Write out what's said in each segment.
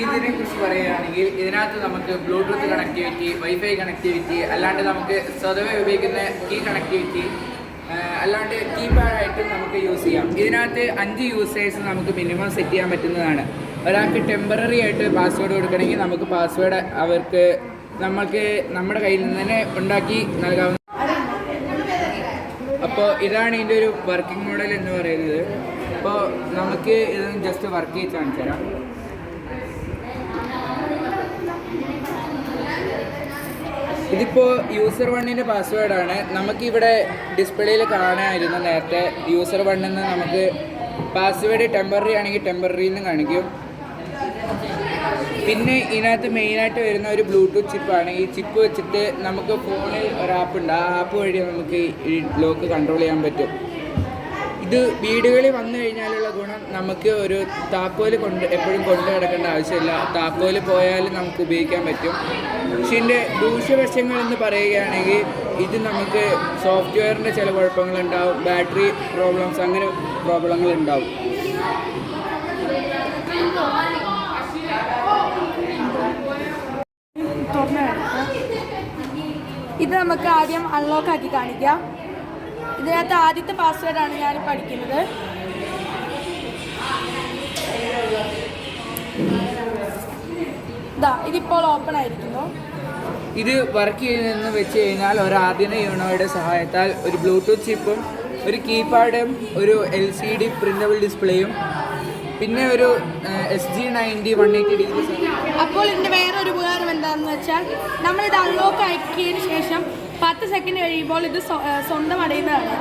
ഇതിനെക്കുറിച്ച് പറയുകയാണെങ്കിൽ ഇതിനകത്ത് നമുക്ക് ബ്ലൂടൂത്ത് കണക്ടിവിറ്റി, വൈഫൈ കണക്ടിവിറ്റി, അല്ലാണ്ട് നമുക്ക് സ്വതവേ ഉപയോഗിക്കുന്ന കീ കണക്ടിവിറ്റി, അല്ലാണ്ട് കീപാഡായിട്ടും നമുക്ക് യൂസ് ചെയ്യാം. ഇതിനകത്ത് 5 യൂസേഴ്സ് നമുക്ക് മിനിമം സെറ്റ് ചെയ്യാൻ പറ്റുന്നതാണ്. ഒരാൾക്ക് ടെമ്പററി ആയിട്ട് പാസ്വേഡ് കൊടുക്കണമെങ്കിൽ നമുക്ക് പാസ്വേഡ് അവർക്ക് നമ്മൾക്ക് നമ്മുടെ കയ്യിൽ നിന്ന് തന്നെ ഉണ്ടാക്കി നൽകാവുന്ന. അപ്പോൾ ഇതാണ് ഇതിൻ്റെ ഒരു വർക്കിംഗ് മോഡൽ എന്ന് പറയുന്നത്. അപ്പോൾ നമുക്ക് ഇത് ജസ്റ്റ് വർക്ക് ചെയ്ത് കാണിച്ചു തരാം. ഇതിപ്പോൾ യൂസർ 1ൻ്റെ പാസ്വേഡാണ്. നമുക്കിവിടെ ഡിസ്പ്ലേയിൽ കാണാമായിരുന്നു നേരത്തെ. യൂസർ 1 നിന്ന് നമുക്ക് പാസ്വേഡ് ടെമ്പററി ആണെങ്കിൽ ടെമ്പററിയിൽ നിന്ന് കാണിക്കും. പിന്നെ ഇതിനകത്ത് മെയിനായിട്ട് വരുന്ന ഒരു ബ്ലൂടൂത്ത് ചിപ്പാണ്. ഈ ചിപ്പ് വെച്ചിട്ട് നമുക്ക് ഫോണിൽ ഒരു ആപ്പ് ഉണ്ട്. ആ ആപ്പ് വഴി നമുക്ക് ഈ ലോക്ക് കൺട്രോൾ ചെയ്യാൻ പറ്റും. ഇത് വീടുകളിൽ വന്നു കഴിഞ്ഞാലുള്ള ഗുണം, നമുക്ക് ഒരു താക്കോല് എപ്പോഴും കൊണ്ടു കിടക്കേണ്ട ആവശ്യമില്ല. താക്കോല് പോയാലും നമുക്ക് ഉപയോഗിക്കാൻ പറ്റും. പക്ഷേ ഇതിൻ്റെ ദൂഷ്യവശങ്ങൾ എന്ന് പറയുകയാണെങ്കിൽ ഇത് നമുക്ക് സോഫ്റ്റ്വെയറിൻ്റെ ചില കുഴപ്പങ്ങളുണ്ടാവും, ബാറ്ററി പ്രോബ്ലംസ്, അങ്ങനെ പ്രോബ്ലങ്ങളുണ്ടാവും. ഇത് നമുക്ക് ആദ്യം അൺലോക്ക് ആക്കി കാണിക്കാം. ഇതിനകത്ത് ആദ്യത്തെ പാസ്വേഡാണ് ഞാൻ പഠിക്കുന്നത്. ഇതിപ്പോൾ ഓപ്പൺ ആയിരിക്കുന്നു. ഇത് വർക്ക് ചെയ്യുന്നതെന്ന് വെച്ച് കഴിഞ്ഞാൽ ഒരു ആദ്യ യൂണോയുടെ സഹായത്താൽ ഒരു ബ്ലൂടൂത്ത് ചിപ്പും ഒരു കീപാഡും ഒരു LCD പ്രിന്റബിൾ ഡിസ്പ്ലേയും പിന്നെ ഒരു SG90 180°. അപ്പോൾ ഇതിൻ്റെ വേറൊരു ഉപകാരം എന്താണെന്ന് വെച്ചാൽ, നമ്മളിത് അൺലോക്ക് ആക്കിയതിന് ശേഷം 10 സെക്കൻഡ് കഴിയുമ്പോൾ ഇത് സ്വന്തം അടയുന്നതാണ്.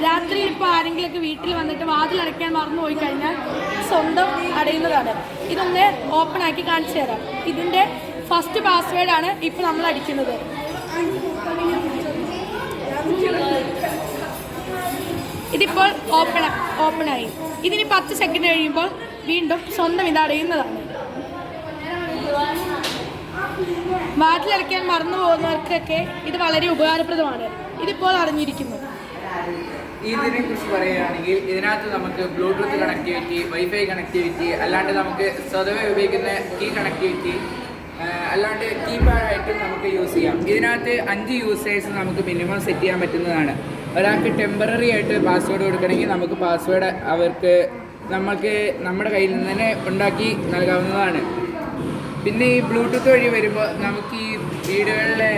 രാത്രി ഇപ്പോൾ ആരെങ്കിലുമൊക്കെ വീട്ടിൽ വന്നിട്ട് വാതിലടയ്ക്കാൻ മറന്നു പോയി കഴിഞ്ഞാൽ സ്വന്തം അടയുന്നതാണ്. ഇതൊന്ന് ഓപ്പൺ ആക്കി കാണിച്ചു തരാം. ഇതിൻ്റെ ഫസ്റ്റ് പാസ്വേഡാണ് ഇപ്പോൾ നമ്മൾ അടിക്കുന്നത്. ഇതിപ്പോൾ ഓപ്പണായി. ഇതിന് 10 സെക്കൻഡ് കഴിയുമ്പോൾ വീണ്ടും സ്വന്തം ഇത് അടയുന്നതാണ്. വാതിലടയ്ക്കാൻ മറന്നു പോകുന്നവർക്കൊക്കെ ഇത് വളരെ ഉപകാരപ്രദമാണ്. ഇതിപ്പോൾ അറിഞ്ഞിരിക്കുന്നു. ഇതിനെക്കുറിച്ച് പറയുകയാണെങ്കിൽ ഇതിനകത്ത് നമുക്ക് ബ്ലൂടൂത്ത് കണക്ടിവിറ്റി, വൈഫൈ കണക്ടിവിറ്റി, അല്ലാണ്ട് നമുക്ക് സ്വതവേ ഉപയോഗിക്കുന്ന കീ കണക്ടിവിറ്റി, അല്ലാണ്ട് കീപാഡായിട്ടും നമുക്ക് യൂസ് ചെയ്യാം. ഇതിനകത്ത് 5 യൂസേഴ്സ് നമുക്ക് മിനിമം സെറ്റ് ചെയ്യാൻ പറ്റുന്നതാണ്. ഒരാൾക്ക് ടെമ്പററി ആയിട്ട് പാസ്വേഡ് കൊടുക്കണമെങ്കിൽ നമുക്ക് പാസ്വേഡ് അവർക്ക് നമ്മൾക്ക് നമ്മുടെ കയ്യിൽ നിന്ന് തന്നെ ഉണ്ടാക്കി നൽകാവുന്നതാണ്. പിന്നെ ഈ ബ്ലൂടൂത്ത് വഴി വരുമ്പോൾ നമുക്ക് ഈ വീടുകളിലെ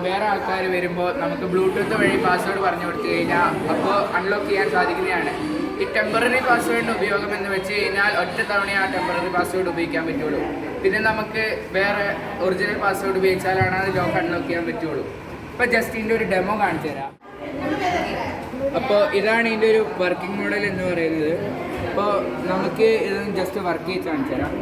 വേറെ ആൾക്കാർ വരുമ്പോൾ നമുക്ക് ബ്ലൂടൂത്ത് വഴി പാസ്വേഡ് പറഞ്ഞു കൊടുത്തു കഴിഞ്ഞാൽ അപ്പോൾ അൺലോക്ക് ചെയ്യാൻ സാധിക്കുന്നതാണ്. ഈ ടെമ്പററി പാസ്വേഡിൻ്റെ ഉപയോഗം എന്ന് വെച്ച് കഴിഞ്ഞാൽ ഒറ്റ തവണ ആ ടെമ്പററി പാസ്വേഡ് ഉപയോഗിക്കാൻ പറ്റുള്ളൂ. പിന്നെ നമുക്ക് വേറെ ഒറിജിനൽ പാസ്വേഡ് ഉപയോഗിച്ചാലാണ് അത് ലോക്ക് അൺലോക്ക് ചെയ്യാൻ പറ്റുള്ളൂ. ഇപ്പോൾ ജസ്റ്റ് ഇതിൻ്റെ ഒരു ഡെമോ കാണിച്ചു തരാം. അപ്പോൾ ഇതാണ് ഇതിൻ്റെ ഒരു വർക്കിംഗ് മോഡൽ എന്ന് പറയുന്നത്. അപ്പോൾ നമുക്ക് ഇത് ജസ്റ്റ് വർക്ക് ചെയ്ത് കാണിച്ചു തരാം.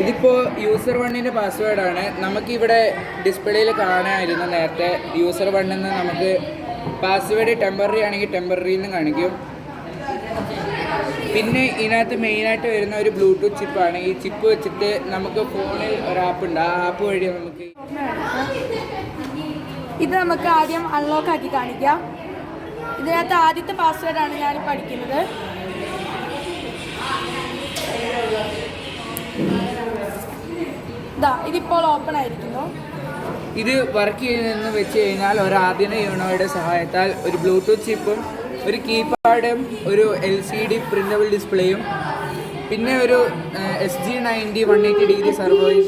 ഇതിപ്പോൾ യൂസർ 1ൻ്റെ പാസ്വേഡാണ്. നമുക്കിവിടെ ഡിസ്പ്ലേയിൽ കാണാമായിരുന്നു നേരത്തെ. യൂസർ 1 നിന്ന് നമുക്ക് പാസ്വേഡ് ടെമ്പററി ആണെങ്കിൽ ടെമ്പററിയിൽ നിന്ന് കാണിക്കും. പിന്നെ ഇതിനകത്ത് മെയിനായിട്ട് വരുന്ന ഒരു ബ്ലൂടൂത്ത് ചിപ്പാണ്. ഈ ചിപ്പ് വെച്ചിട്ട് നമുക്ക് ഫോണിൽ ഒരു ആപ്പ് ഉണ്ട്. ആ ആപ്പ് വഴി നമുക്ക് ഇത് നമുക്ക് ആദ്യം അൺലോക്ക് ആക്കി കാണിക്കാം. ഇതിനകത്ത് ആദ്യത്തെ പാസ്വേഡാണ് ഞാൻ പഠിക്കുന്നത്. ഇതിപ്പോൾ ഓപ്പൺ ആയിരിക്കുന്നു. ഇത് വർക്ക് ചെയ്യുന്നതെന്ന് വെച്ച് കഴിഞ്ഞാൽ ഒരു ആദ്യ യൂണോയുടെ സഹായത്താൽ ഒരു ബ്ലൂടൂത്ത് ചിപ്പും ഒരു കീപാഡും ഒരു LCD പ്രിന്റബിൾ ഡിസ്പ്ലേയും പിന്നെ ഒരു SG90 180° സർവോയും